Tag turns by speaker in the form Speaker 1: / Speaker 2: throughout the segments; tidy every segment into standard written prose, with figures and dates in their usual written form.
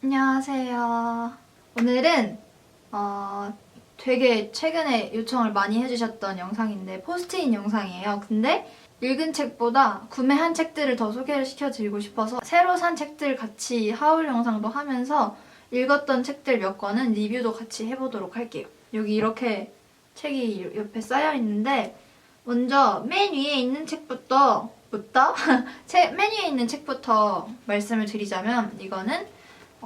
Speaker 1: 안녕하세요. 오늘은 되게 최근에 요청을 많이 해주셨던 영상인데 포스트잇 영상이에요. 근데 읽은 책보다 구매한 책들을 더 소개를 시켜드리고 싶어서 새로 산 책들 같이 하울 영상도 하면서 읽었던 책들 몇 권은 리뷰도 같이 해보도록 할게요. 여기 이렇게 책이 옆에 쌓여있는데 먼저 맨 위에 있는 책부터 맨 위에 있는 책부터 말씀을 드리자면 이거는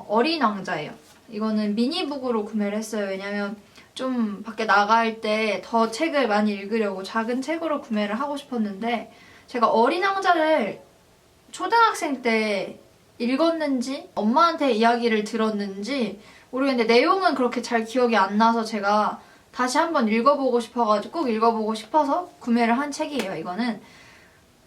Speaker 1: 어린 왕자예요. 이거는 미니북으로 구매를 했어요. 왜냐면 좀 밖에 나갈 때 더 책을 많이 읽으려고 작은 책으로 구매를 하고 싶었는데 제가 어린 왕자를 초등학생 때 읽었는지 엄마한테 이야기를 들었는지 모르겠는데 내용은 그렇게 잘 기억이 안 나서 제가 다시 한번 읽어보고 싶어가지고 꼭 읽어보고 싶어서 구매를 한 책이에요. 이거는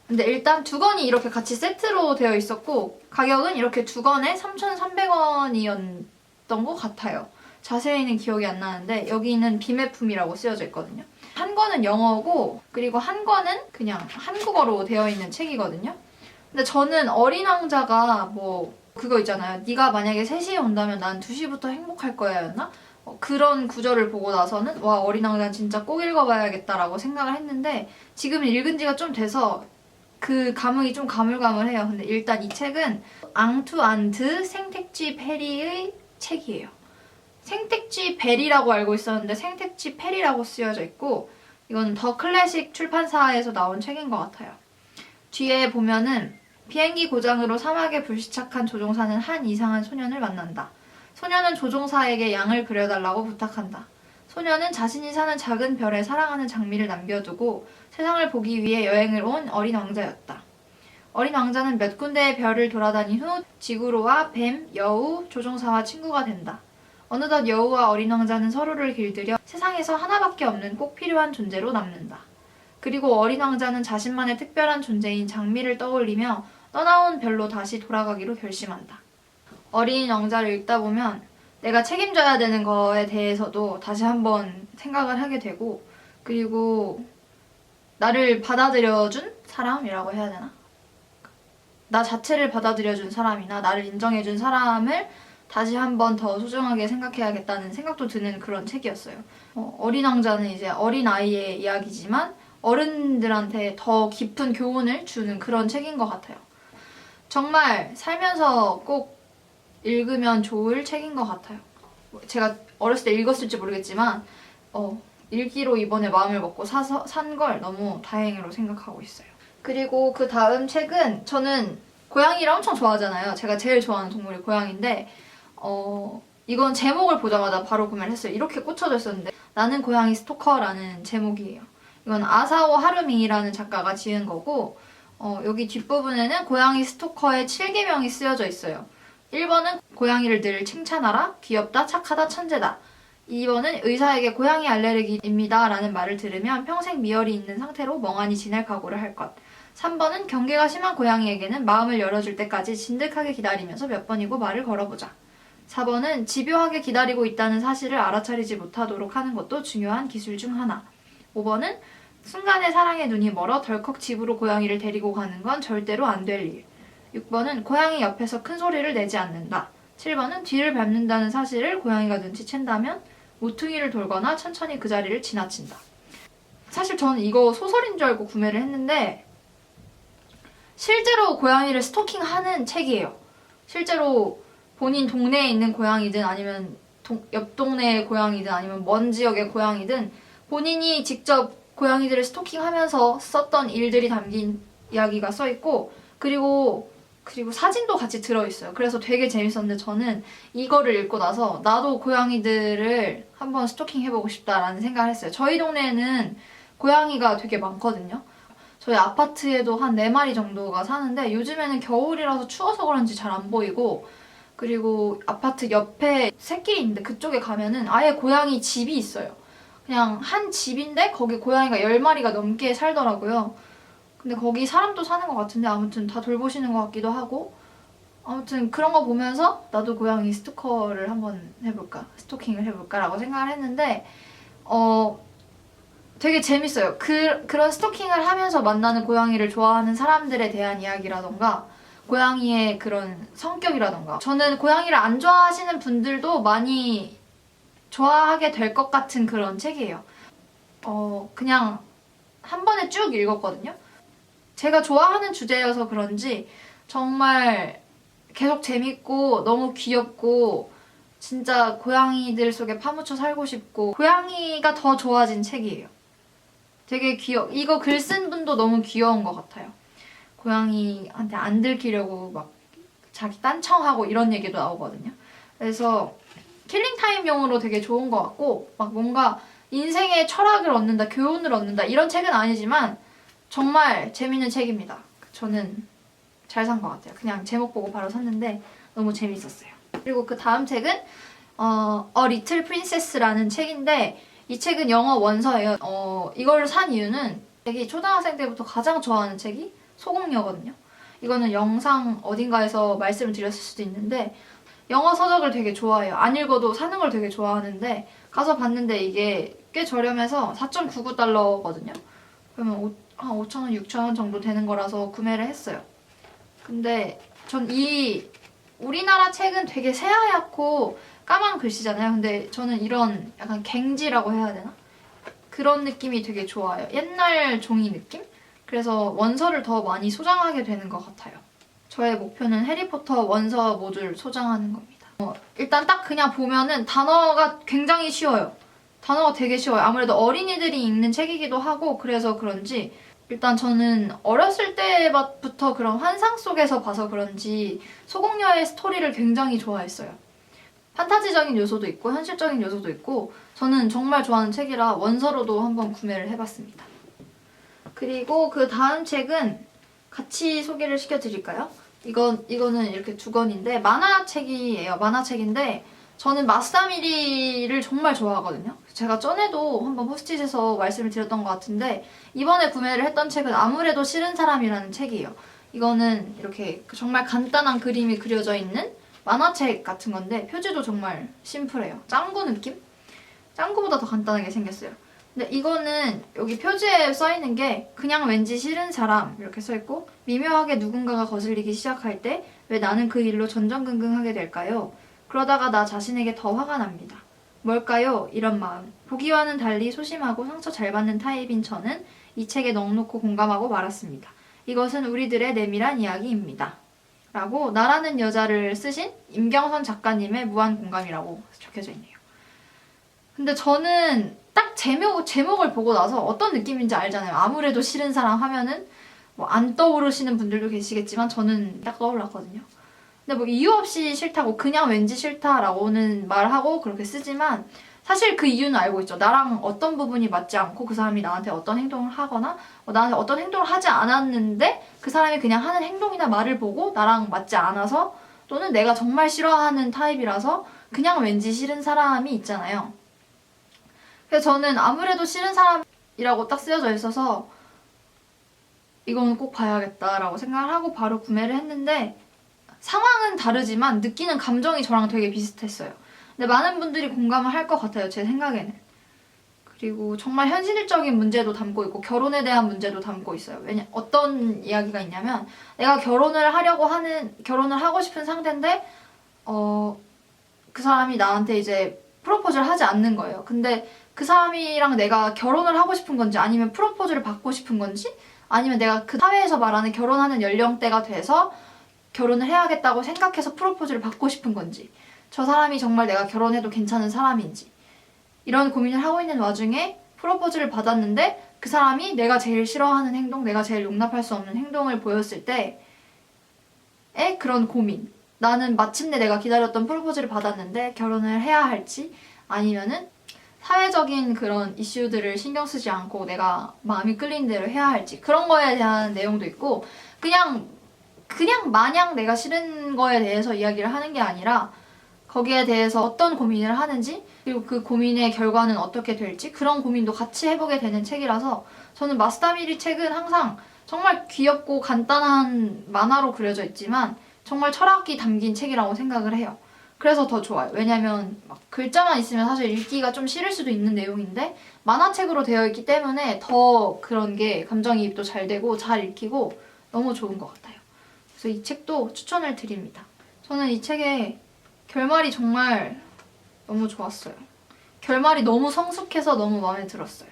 Speaker 1: 근데 일단 두 권이 이렇게 같이 세트로 되어 있었고 가격은 이렇게 두 권에 3,300원이었던 것 같아요. 자세히는 기억이 안 나는데 여기는 비매품이라고 쓰여져 있거든요. 한 권은 영어고 그리고 한 권은 그냥 한국어로 되어 있는 책이거든요. 근데 저는 어린 왕자가 뭐 그거 있잖아요. 네가 만약에 3시에 온다면 난 2시부터 행복할 거야 였나? 그런 구절을 보고 나서는 와 어린 왕자는 진짜 꼭 읽어봐야겠다라고 생각을 했는데 지금 읽은 지가 좀 돼서 그 감흥이 좀 가물가물해요. 근데 일단 이 책은 앙투안드 생택쥐 페리의 책이에요. 생택쥐 베리라고 알고 있었는데 생택쥐 페리라고 쓰여져 있고 이거는 더 클래식 출판사에서 나온 책인 것 같아요. 뒤에 보면은 비행기 고장으로 사막에 불시착한 조종사는 한 이상한 소년을 만난다. 소년은 조종사에게 양을 그려달라고 부탁한다. 소년은 자신이 사는 작은 별에 사랑하는 장미를 남겨두고 세상을 보기 위해 여행을 온 어린 왕자였다. 어린 왕자는 몇 군데의 별을 돌아다닌 후 지구로와 뱀, 여우, 조종사와 친구가 된다. 어느덧 여우와 어린 왕자는 서로를 길들여 세상에서 하나밖에 없는 꼭 필요한 존재로 남는다. 그리고 어린 왕자는 자신만의 특별한 존재인 장미를 떠올리며 떠나온 별로 다시 돌아가기로 결심한다. 어린 왕자를 읽다 보면 내가 책임져야 되는 거에 대해서도 다시 한번 생각을 하게 되고 그리고 나를 받아들여준 사람이라고 해야 되나? 나 자체를 받아들여준 사람이나 나를 인정해준 사람을 다시 한번 더 소중하게 생각해야겠다는 생각도 드는 그런 책이었어요. 어린 왕자는 이제 어린아이의 이야기지만 어른들한테 더 깊은 교훈을 주는 그런 책인 것 같아요. 정말 살면서 꼭 읽으면 좋을 책인 것 같아요. 제가 어렸을 때 읽었을지 모르겠지만 읽기로 이번에 마음을 먹고 산 걸 너무 다행으로 생각하고 있어요. 그리고 그 다음 책은 저는 고양이를 엄청 좋아하잖아요. 제가 제일 좋아하는 동물이 고양이인데 이건 제목을 보자마자 바로 구매를 했어요. 이렇게 꽂혀져 있었는데 나는 고양이 스토커라는 제목이에요. 이건 아사오 하루미라는 작가가 지은 거고 여기 뒷부분에는 고양이 스토커의 7계명이 쓰여져 있어요. 1번은 고양이를 늘 칭찬하라, 귀엽다, 착하다, 천재다. 2번은 의사에게 고양이 알레르기입니다 라는 말을 들으면 평생 미열이 있는 상태로 멍하니 지낼 각오를 할 것. 3번은 경계가 심한 고양이에게는 마음을 열어줄 때까지 진득하게 기다리면서 몇 번이고 말을 걸어보자. 4번은 집요하게 기다리고 있다는 사실을 알아차리지 못하도록 하는 것도 중요한 기술 중 하나. 5번은 순간의 사랑에 눈이 멀어 덜컥 집으로 고양이를 데리고 가는 건 절대로 안 될 일. 6번은 고양이 옆에서 큰 소리를 내지 않는다. 7번은 뒤를 밟는다는 사실을 고양이가 눈치챈다면 모퉁이를 돌거나 천천히 그 자리를 지나친다. 사실 저는 이거 소설인 줄 알고 구매를 했는데 실제로 고양이를 스토킹하는 책이에요. 실제로 본인 동네에 있는 고양이든 아니면 옆 동네의 고양이든 아니면 먼 지역의 고양이든 본인이 직접 고양이들을 스토킹하면서 썼던 일들이 담긴 이야기가 써있고 그리고 사진도 같이 들어있어요. 그래서 되게 재밌었는데 저는 이거를 읽고 나서 나도 고양이들을 한번 스토킹해보고 싶다라는 생각을 했어요. 저희 동네에는 고양이가 되게 많거든요. 저희 아파트에도 한 4마리 정도가 사는데 요즘에는 겨울이라서 추워서 그런지 잘 안 보이고 그리고 아파트 옆에 샛길이 있는데 그쪽에 가면은 아예 고양이 집이 있어요. 그냥 한 집인데 거기 고양이가 10마리가 넘게 살더라고요. 근데 거기 사람도 사는 것 같은데 아무튼 다 돌보시는 것 같기도 하고 아무튼 그런 거 보면서 나도 고양이 스토커를 한번 해볼까 스토킹을 해볼까 라고 생각을 했는데 되게 재밌어요. 그런 스토킹을 하면서 만나는 고양이를 좋아하는 사람들에 대한 이야기라던가 고양이의 그런 성격이라던가 저는 고양이를 안 좋아하시는 분들도 많이 좋아하게 될 것 같은 그런 책이에요. 그냥 한 번에 쭉 읽었거든요. 제가 좋아하는 주제여서 그런지 정말 계속 재밌고 너무 귀엽고 진짜 고양이들 속에 파묻혀 살고 싶고 고양이가 더 좋아진 책이에요. 되게 이거 글 쓴 분도 너무 귀여운 것 같아요. 고양이한테 안 들키려고 막 자기 딴청하고 이런 얘기도 나오거든요. 그래서 킬링타임용으로 되게 좋은 것 같고 막 뭔가 인생의 철학을 얻는다, 교훈을 얻는다 이런 책은 아니지만 정말 재밌는 책입니다. 저는 잘 산 것 같아요. 그냥 제목 보고 바로 샀는데 너무 재밌었어요. 그리고 그 다음 책은 A Little Princess라는 책인데 이 책은 영어 원서예요. 이걸 산 이유는 책이 초등학생 때부터 가장 좋아하는 책이 소공녀거든요. 이거는 영상 어딘가에서 말씀을 드렸을 수도 있는데 영어 서적을 되게 좋아해요. 안 읽어도 사는 걸 되게 좋아하는데 가서 봤는데 이게 꽤 저렴해서 4.99달러거든요. 그러면 한 5,000원, 6,000원 정도 되는 거라서 구매를 했어요. 근데 전 우리나라 책은 되게 새하얗고 까만 글씨잖아요. 근데 저는 이런 약간 갱지라고 해야 되나? 그런 느낌이 되게 좋아요. 옛날 종이 느낌? 그래서 원서를 더 많이 소장하게 되는 것 같아요. 저의 목표는 해리포터 원서 모듈 소장하는 겁니다. 일단 딱 그냥 보면은 단어가 굉장히 쉬워요. 단어가 되게 쉬워요. 아무래도 어린이들이 읽는 책이기도 하고 그래서 그런지 일단 저는 어렸을 때부터 그런 환상 속에서 봐서 그런지 소공녀의 스토리를 굉장히 좋아했어요. 판타지적인 요소도 있고 현실적인 요소도 있고 저는 정말 좋아하는 책이라 원서로도 한번 구매를 해봤습니다. 그리고 그 다음 책은 같이 소개를 시켜드릴까요? 이거는 이렇게 두 권인데 만화책이에요. 만화책인데 저는 마사미리를 정말 좋아하거든요. 제가 전에도 한번 포스트잇에서 말씀을 드렸던 것 같은데 이번에 구매를 했던 책은 아무래도 싫은 사람이라는 책이에요. 이거는 이렇게 정말 간단한 그림이 그려져 있는 만화책 같은 건데 표지도 정말 심플해요. 짱구 느낌? 짱구보다 더 간단하게 생겼어요. 근데 이거는 여기 표지에 써있는 게 그냥 왠지 싫은 사람 이렇게 써있고 미묘하게 누군가가 거슬리기 시작할 때 왜 나는 그 일로 전전긍긍하게 될까요? 그러다가 나 자신에게 더 화가 납니다. 뭘까요? 이런 마음. 보기와는 달리 소심하고 상처 잘 받는 타입인 저는 이 책에 넋놓고 공감하고 말았습니다. 이것은 우리들의 내밀한 이야기입니다. 라고 나라는 여자를 쓰신 임경선 작가님의 무한 공감이라고 적혀져 있네요. 근데 저는 딱 제목을 보고 나서 어떤 느낌인지 알잖아요. 아무래도 싫은 사람 하면은 뭐 안 떠오르시는 분들도 계시겠지만 저는 딱 떠올랐거든요. 근데 뭐 이유 없이 싫다고 그냥 왠지 싫다라고는 말하고 그렇게 쓰지만 사실 그 이유는 알고 있죠. 나랑 어떤 부분이 맞지 않고 그 사람이 나한테 어떤 행동을 하거나 나한테 어떤 행동을 하지 않았는데 그 사람이 그냥 하는 행동이나 말을 보고 나랑 맞지 않아서 또는 내가 정말 싫어하는 타입이라서 그냥 왠지 싫은 사람이 있잖아요. 그래서 저는 아무래도 싫은 사람이라고 딱 쓰여져 있어서 이거는 꼭 봐야겠다라고 생각을 하고 바로 구매를 했는데 상황은 다르지만 느끼는 감정이 저랑 되게 비슷했어요. 근데 많은 분들이 공감을 할 것 같아요, 제 생각에는. 그리고 정말 현실적인 문제도 담고 있고 결혼에 대한 문제도 담고 있어요. 어떤 이야기가 있냐면 내가 결혼을 하고 싶은 상대인데 그 사람이 나한테 이제 프로포즈를 하지 않는 거예요. 근데 그 사람이랑 내가 결혼을 하고 싶은 건지 아니면 프로포즈를 받고 싶은 건지 아니면 내가 그 사회에서 말하는 결혼하는 연령대가 돼서 결혼을 해야겠다고 생각해서 프로포즈를 받고 싶은 건지 저 사람이 정말 내가 결혼해도 괜찮은 사람인지 이런 고민을 하고 있는 와중에 프로포즈를 받았는데 그 사람이 내가 제일 싫어하는 행동, 내가 제일 용납할 수 없는 행동을 보였을 때의 그런 고민. 나는 마침내 내가 기다렸던 프로포즈를 받았는데 결혼을 해야 할지 아니면은 사회적인 그런 이슈들을 신경 쓰지 않고 내가 마음이 끌린 대로 해야 할지 그런 거에 대한 내용도 있고 그냥 마냥 내가 싫은 거에 대해서 이야기를 하는 게 아니라 거기에 대해서 어떤 고민을 하는지 그리고 그 고민의 결과는 어떻게 될지 그런 고민도 같이 해보게 되는 책이라서 저는 마스다미리 책은 항상 정말 귀엽고 간단한 만화로 그려져 있지만 정말 철학이 담긴 책이라고 생각을 해요. 그래서 더 좋아요. 왜냐면 막 글자만 있으면 사실 읽기가 좀 싫을 수도 있는 내용인데 만화책으로 되어 있기 때문에 더 그런 게 감정이입도 잘 되고 잘 읽히고 너무 좋은 것 같아요. 그래서 이 책도 추천을 드립니다. 저는 이 책의 결말이 정말 너무 좋았어요. 결말이 너무 성숙해서 너무 마음에 들었어요.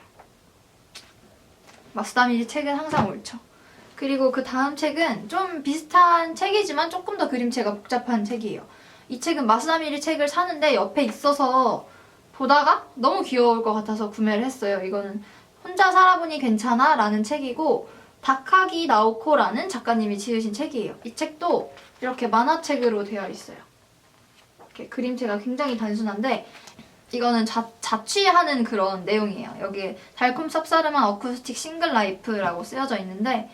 Speaker 1: 마쓰다미리 책은 항상 옳죠. 그리고 그 다음 책은 좀 비슷한 책이지만 조금 더 그림체가 복잡한 책이에요. 이 책은 마쓰다미리 책을 사는데 옆에 있어서 보다가 너무 귀여울 것 같아서 구매를 했어요. 이거는 혼자 살아보니 괜찮아? 라는 책이고 다카기 나오코라는 작가님이 지으신 책이에요. 이 책도 이렇게 만화책으로 되어 있어요. 이렇게 그림체가 굉장히 단순한데 이거는 자취하는 그런 내용이에요. 여기에 달콤 쌉싸름한 어쿠스틱 싱글 라이프라고 쓰여져 있는데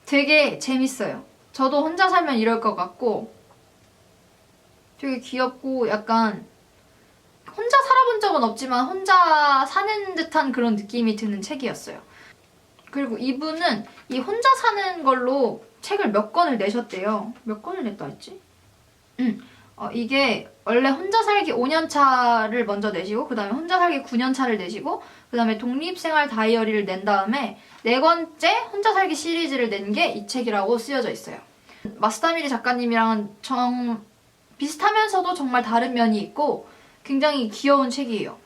Speaker 1: 되게 재밌어요. 저도 혼자 살면 이럴 것 같고 되게 귀엽고 약간 혼자 살아본 적은 없지만 혼자 사는 듯한 그런 느낌이 드는 책이었어요. 그리고 이분은 이 혼자 사는 걸로 책을 몇 권을 내셨대요. 몇 권을 냈다 했지? 이게 원래 혼자 살기 5년차를 먼저 내시고 그 다음에 혼자 살기 9년차를 내시고 그 다음에 독립생활 다이어리를 낸 다음에 4권째 혼자 살기 시리즈를 낸 게 이 책이라고 쓰여져 있어요. 마쓰다미리 작가님이랑은 비슷하면서도 정말 다른 면이 있고 굉장히 귀여운 책이에요.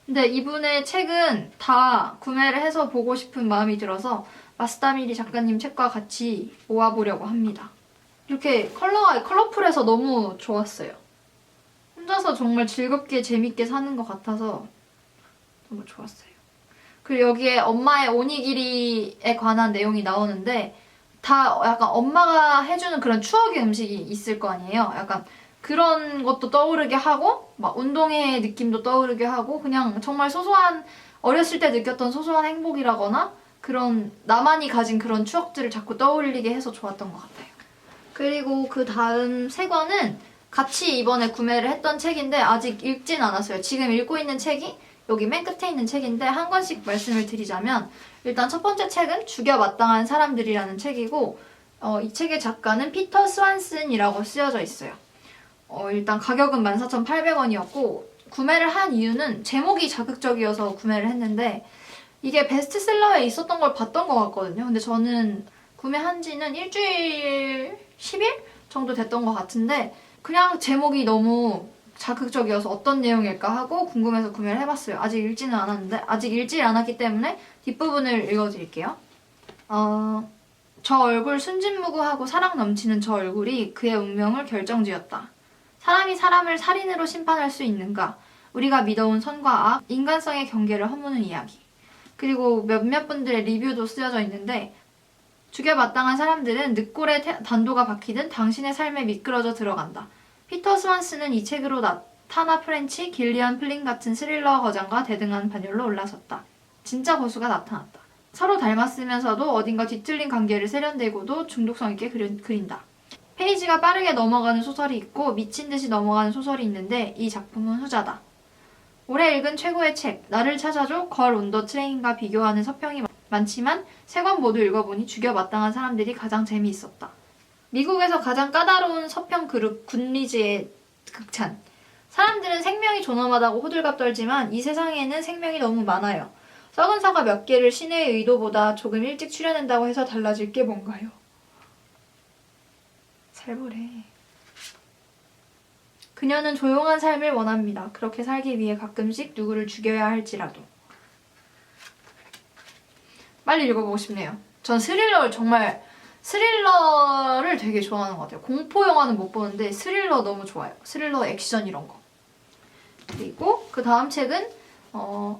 Speaker 1: 근데 이분의 책은 다 구매를 해서 보고 싶은 마음이 들어서 마쓰다미리 작가님 책과 같이 모아보려고 합니다. 이렇게 컬러가 컬러풀해서 너무 좋았어요. 혼자서 정말 즐겁게 재밌게 사는 것 같아서 너무 좋았어요. 그리고 여기에 엄마의 오니기리에 관한 내용이 나오는데 다 약간 엄마가 해주는 그런 추억의 음식이 있을 거 아니에요. 약간 그런 것도 떠오르게 하고 막 운동회 느낌도 떠오르게 하고 그냥 정말 소소한 어렸을 때 느꼈던 소소한 행복이라거나 그런 나만이 가진 그런 추억들을 자꾸 떠올리게 해서 좋았던 것 같아요. 그리고 그 다음 3권은 같이 이번에 구매를 했던 책인데 아직 읽진 않았어요. 지금 읽고 있는 책이 여기 맨 끝에 있는 책인데 한 권씩 말씀을 드리자면 일단 첫 번째 책은 죽여 마땅한 사람들이라는 책이고 이 책의 작가는 피터 스완슨이라고 쓰여져 있어요. 일단 가격은 14,800원이었고 구매를 한 이유는 제목이 자극적이어서 구매를 했는데 이게 베스트셀러에 있었던 걸 봤던 것 같거든요. 근데 저는 구매한 지는 일주일, 10일 정도 됐던 것 같은데 그냥 제목이 너무 자극적이어서 어떤 내용일까 하고 궁금해서 구매를 해봤어요. 아직 읽지는 않았는데 아직 읽지 않았기 때문에 뒷부분을 읽어드릴게요. 저 얼굴 순진무구하고 사랑 넘치는 저 얼굴이 그의 운명을 결정지었다. 사람이 사람을 살인으로 심판할 수 있는가? 우리가 믿어온 선과 악, 인간성의 경계를 허무는 이야기. 그리고 몇몇 분들의 리뷰도 쓰여져 있는데 죽여 마땅한 사람들은 늑골의 단도가 박히든 당신의 삶에 미끄러져 들어간다. 피터 스완슨은 이 책으로 타나 프렌치, 길리안 플린 같은 스릴러 거장과 대등한 반열로 올라섰다. 진짜 고수가 나타났다. 서로 닮았으면서도 어딘가 뒤틀린 관계를 세련되고도 중독성 있게 그린다. 페이지가 빠르게 넘어가는 소설이 있고 미친 듯이 넘어가는 소설이 있는데 이 작품은 후자다. 올해 읽은 최고의 책, 나를 찾아줘, 걸 온 더 트레인과 비교하는 서평이 많지만 3권 모두 읽어보니 죽여 마땅한 사람들이 가장 재미있었다. 미국에서 가장 까다로운 서평 그룹 굿리즈의 극찬. 사람들은 생명이 존엄하다고 호들갑 떨지만 이 세상에는 생명이 너무 많아요. 썩은 사과 몇 개를 신의 의도보다 조금 일찍 출현한다고 해서 달라질 게 뭔가요? 살벌해. 그녀는 조용한 삶을 원합니다. 그렇게 살기 위해 가끔씩 누구를 죽여야 할지라도. 빨리 읽어보고 싶네요. 전 스릴러를 되게 좋아하는 것 같아요. 공포 영화는 못 보는데 스릴러 너무 좋아요. 스릴러 액션 이런 거. 그리고 그 다음 책은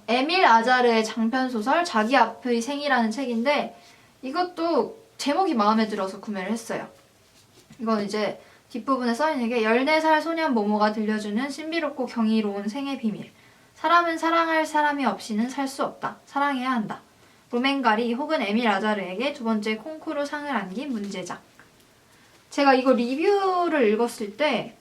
Speaker 1: 에밀 아자르의 장편소설 자기 앞의 생이라는 책인데 이것도 제목이 마음에 들어서 구매를 했어요. 이건 이제 뒷부분에 써있는 게 14살 소년 모모가 들려주는 신비롭고 경이로운 생의 비밀. 사람은 사랑할 사람이 없이는 살 수 없다. 사랑해야 한다. 루멘 가리 혹은 에밀 아자르에게 2번째 콩쿠르 상을 안긴 문제작. 제가 이거 리뷰를 읽었을 때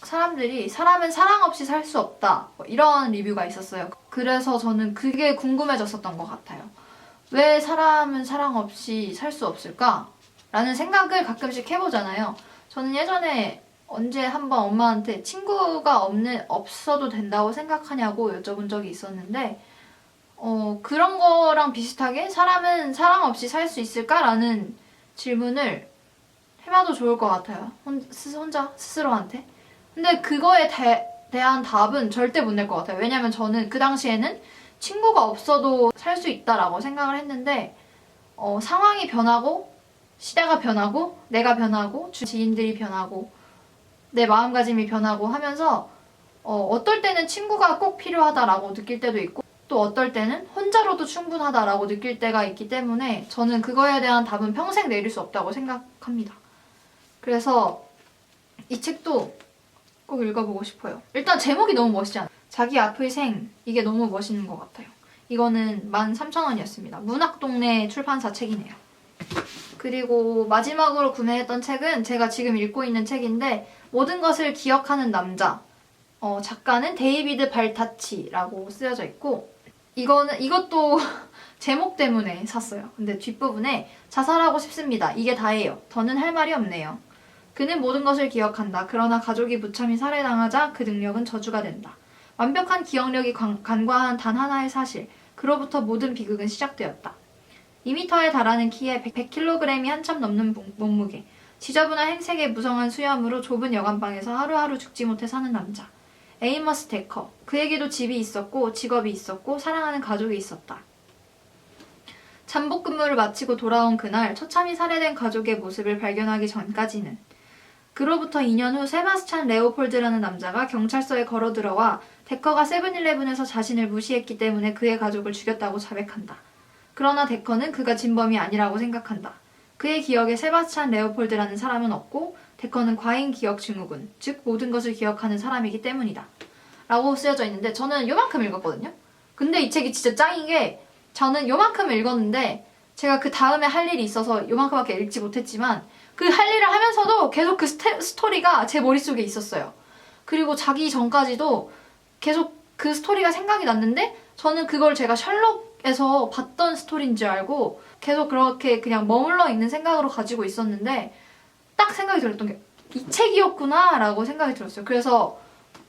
Speaker 1: 사람들이 사람은 사랑 없이 살 수 없다 이런 리뷰가 있었어요. 그래서 저는 그게 궁금해졌었던 것 같아요. 왜 사람은 사랑 없이 살 수 없을까? 라는 생각을 가끔씩 해보잖아요. 저는 예전에 언제 한번 엄마한테 친구가 없어도 된다고 생각하냐고 여쭤본 적이 있었는데 그런 거랑 비슷하게 사람은 사랑 없이 살 수 있을까? 라는 질문을 해봐도 좋을 것 같아요. 혼자 스스로한테. 근데 그거에 대한 답은 절대 못 낼 것 같아요. 왜냐면 저는 그 당시에는 친구가 없어도 살 수 있다라고 생각을 했는데 상황이 변하고 시대가 변하고 내가 변하고 지인들이 변하고 내 마음가짐이 변하고 하면서 어떨 때는 친구가 꼭 필요하다라고 느낄 때도 있고 또 어떨 때는 혼자로도 충분하다라고 느낄 때가 있기 때문에 저는 그거에 대한 답은 평생 내릴 수 없다고 생각합니다. 그래서 이 책도 꼭 읽어보고 싶어요. 일단 제목이 너무 멋있지 않아요? 자기 앞의 생, 이게 너무 멋있는 것 같아요. 이거는 13,000원이었습니다. 문학동네 출판사 책이네요. 그리고 마지막으로 구매했던 책은 제가 지금 읽고 있는 책인데 모든 것을 기억하는 남자. 작가는 데이비드 발타치라고 쓰여져 있고 이것도 제목 때문에 샀어요. 근데 뒷부분에 자살하고 싶습니다. 이게 다예요. 더는 할 말이 없네요. 그는 모든 것을 기억한다. 그러나 가족이 무참히 살해당하자 그 능력은 저주가 된다. 완벽한 기억력이 간과한 단 하나의 사실. 그로부터 모든 비극은 시작되었다. 2m에 달하는 키에 100kg이 한참 넘는 몸무게. 지저분한 행색의 무성한 수염으로 좁은 여관방에서 하루하루 죽지 못해 사는 남자. 에이머스 데커. 그에게도 집이 있었고 직업이 있었고 사랑하는 가족이 있었다. 잠복 근무를 마치고 돌아온 그날 처참히 살해된 가족의 모습을 발견하기 전까지는 그로부터 2년 후 세바스찬 레오폴드라는 남자가 경찰서에 걸어 들어와 데커가 세븐일레븐에서 자신을 무시했기 때문에 그의 가족을 죽였다고 자백한다. 그러나 데커는 그가 진범이 아니라고 생각한다. 그의 기억에 세바스찬 레오폴드라는 사람은 없고 데커는 과잉 기억 증후군, 즉 모든 것을 기억하는 사람이기 때문이다. 라고 쓰여져 있는데 저는 요만큼 읽었거든요. 근데 이 책이 진짜 짱인 게 저는 요만큼 읽었는데 제가 그 다음에 할 일이 있어서 요만큼밖에 읽지 못했지만 그 할 일을 하면서도 계속 그 스토리가 제 머릿속에 있었어요. 그리고 자기 전까지도 계속 그 스토리가 생각이 났는데 저는 그걸 제가 셜록에서 봤던 스토리인 줄 알고 계속 그렇게 그냥 머물러 있는 생각으로 가지고 있었는데 딱 생각이 들었던 게 이 책이었구나 라고 생각이 들었어요. 그래서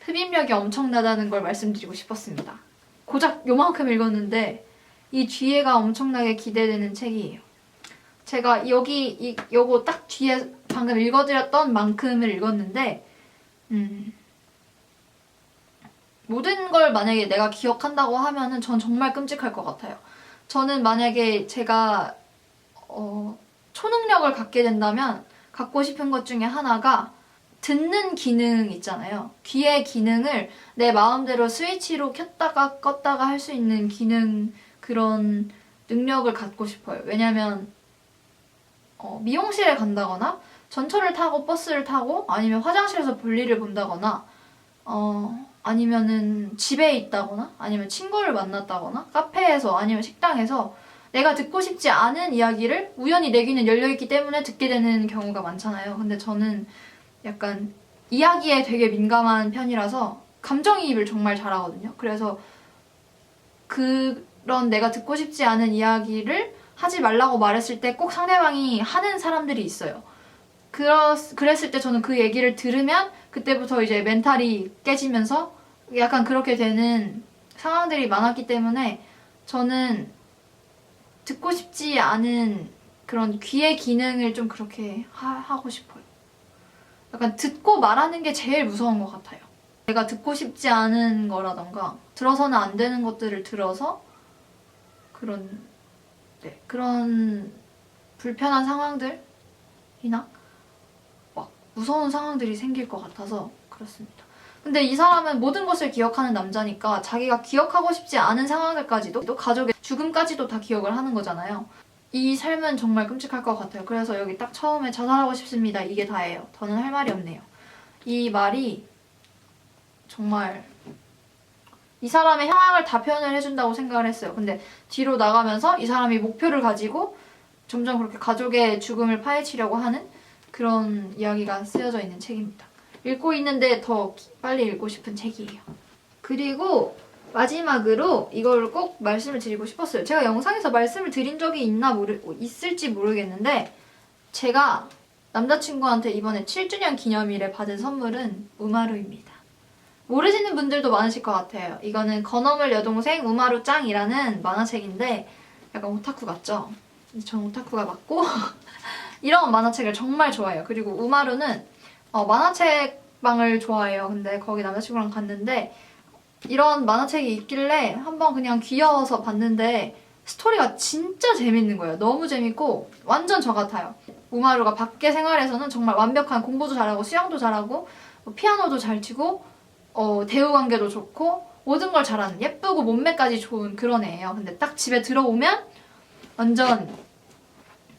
Speaker 1: 흡입력이 엄청나다는 걸 말씀드리고 싶었습니다. 고작 요만큼 읽었는데 이 뒤에가 엄청나게 기대되는 책이에요. 제가 요거 딱 뒤에 방금 읽어드렸던 만큼을 읽었는데 모든 걸 만약에 내가 기억한다고 하면은 전 정말 끔찍할 것 같아요. 저는 만약에 제가 초능력을 갖게 된다면 갖고 싶은 것 중에 하나가 듣는 기능 있잖아요. 귀의 기능을 내 마음대로 스위치로 켰다가 껐다가 할 수 있는 기능, 그런 능력을 갖고 싶어요. 왜냐면 미용실에 간다거나 전철을 타고 버스를 타고 아니면 화장실에서 볼일을 본다거나 아니면은 집에 있다거나 아니면 친구를 만났다거나 카페에서 아니면 식당에서 내가 듣고 싶지 않은 이야기를 우연히 내 귀는 열려있기 때문에 듣게 되는 경우가 많잖아요. 근데 저는 약간 이야기에 되게 민감한 편이라서 감정이입을 정말 잘하거든요. 그래서 그런 내가 듣고 싶지 않은 이야기를 하지 말라고 말했을 때 꼭 상대방이 하는 사람들이 있어요. 그랬을 때 저는 그 얘기를 들으면 그때부터 이제 멘탈이 깨지면서 약간 그렇게 되는 상황들이 많았기 때문에 저는 듣고 싶지 않은 그런 귀의 기능을 좀 그렇게 하고 싶어요. 약간 듣고 말하는 게 제일 무서운 것 같아요. 내가 듣고 싶지 않은 거라던가 들어서는 안 되는 것들을 들어서 그런 불편한 상황들이나 막 무서운 상황들이 생길 것 같아서 그렇습니다. 근데 이 사람은 모든 것을 기억하는 남자니까 자기가 기억하고 싶지 않은 상황들까지도 또 가족의 죽음까지도 다 기억을 하는 거잖아요. 이 삶은 정말 끔찍할 것 같아요. 그래서 여기 딱 처음에 자살하고 싶습니다. 이게 다예요. 더는 할 말이 없네요. 이 말이 정말 이 사람의 상황을 다 표현을 해준다고 생각을 했어요. 근데 뒤로 나가면서 이 사람이 목표를 가지고 점점 그렇게 가족의 죽음을 파헤치려고 하는 그런 이야기가 쓰여져 있는 책입니다. 읽고 있는데 더 빨리 읽고 싶은 책이에요. 그리고 마지막으로 이걸 꼭 말씀을 드리고 싶었어요. 제가 영상에서 말씀을 드린 적이 있을지 모르겠는데 제가 남자친구한테 이번에 7주년 기념일에 받은 선물은 우마루입니다. 모르시는 분들도 많으실 것 같아요. 이거는 건어물 여동생 우마루 짱이라는 만화책인데 약간 오타쿠 같죠? 전 오타쿠가 맞고 이런 만화책을 정말 좋아해요. 그리고 우마루는 만화책방을 좋아해요. 근데 거기 남자친구랑 갔는데 이런 만화책이 있길래 한번 그냥 귀여워서 봤는데 스토리가 진짜 재밌는 거예요. 너무 재밌고 완전 저 같아요. 우마루가 밖에 생활에서는 정말 완벽한 공부도 잘하고 수영도 잘하고 피아노도 잘 치고 대우관계도 좋고 모든 걸 잘하는 예쁘고 몸매까지 좋은 그런 애예요. 근데 딱 집에 들어오면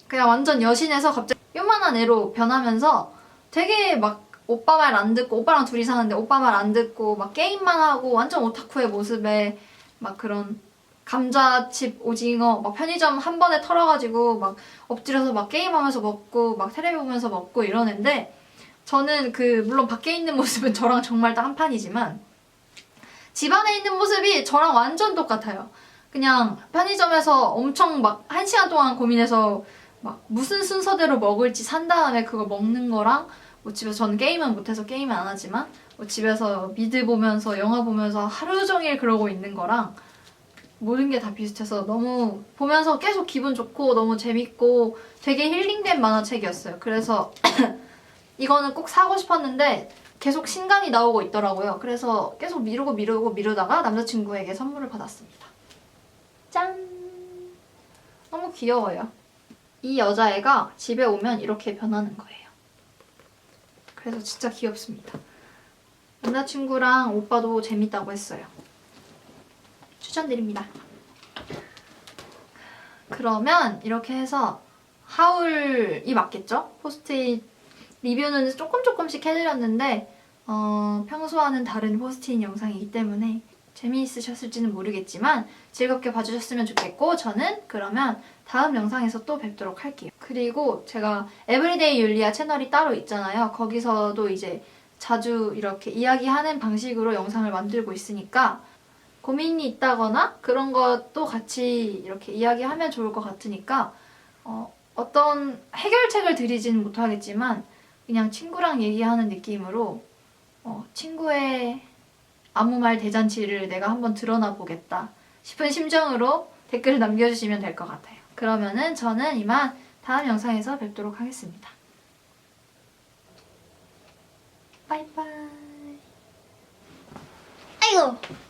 Speaker 1: 그냥 완전 여신에서 갑자기 요만한 애로 변하면서 되게 막 오빠 말 안 듣고 오빠랑 둘이 사는데 오빠 말 안 듣고 막 게임만 하고 완전 오타쿠의 모습에 막 그런 감자칩 오징어 막 편의점 한 번에 털어가지고 막 엎드려서 막 게임하면서 먹고 막 테레비 보면서 먹고 이러는데 저는 물론 밖에 있는 모습은 저랑 정말 딱 한판이지만 집 안에 있는 모습이 저랑 완전 똑같아요. 그냥 편의점에서 엄청 막 1시간 동안 고민해서 막 무슨 순서대로 먹을지 산 다음에 그거 먹는 거랑 뭐 집에서 저는 게임은 못해서 게임은 안 하지만 뭐 집에서 미드 보면서 영화 보면서 하루 종일 그러고 있는 거랑 모든 게 다 비슷해서 너무 보면서 계속 기분 좋고 너무 재밌고 되게 힐링된 만화책이었어요. 그래서 이거는 꼭 사고 싶었는데 계속 신간이 나오고 있더라고요. 그래서 계속 미루다가 남자친구에게 선물을 받았습니다. 짠! 너무 귀여워요. 이 여자애가 집에 오면 이렇게 변하는 거예요. 그래서 진짜 귀엽습니다. 남자친구랑 오빠도 재밌다고 했어요. 추천드립니다. 그러면 이렇게 해서 하울이 맞겠죠? 포스트잇 리뷰는 조금씩 해드렸는데 평소와는 다른 포스트잇 영상이기 때문에 재미있으셨을지는 모르겠지만 즐겁게 봐주셨으면 좋겠고 저는 그러면 다음 영상에서 또 뵙도록 할게요. 그리고 제가 에브리데이 율리아 채널이 따로 있잖아요. 거기서도 이제 자주 이렇게 이야기하는 방식으로 영상을 만들고 있으니까 고민이 있다거나 그런 것도 같이 이렇게 이야기하면 좋을 것 같으니까 어떤 해결책을 드리지는 못하겠지만 그냥 친구랑 얘기하는 느낌으로 친구의 아무 말 대잔치를 내가 한번 드러나 보겠다 싶은 심정으로 댓글을 남겨주시면 될 것 같아요. 그러면은 저는 이만 다음 영상에서 뵙도록 하겠습니다. 바이바이. 아이고!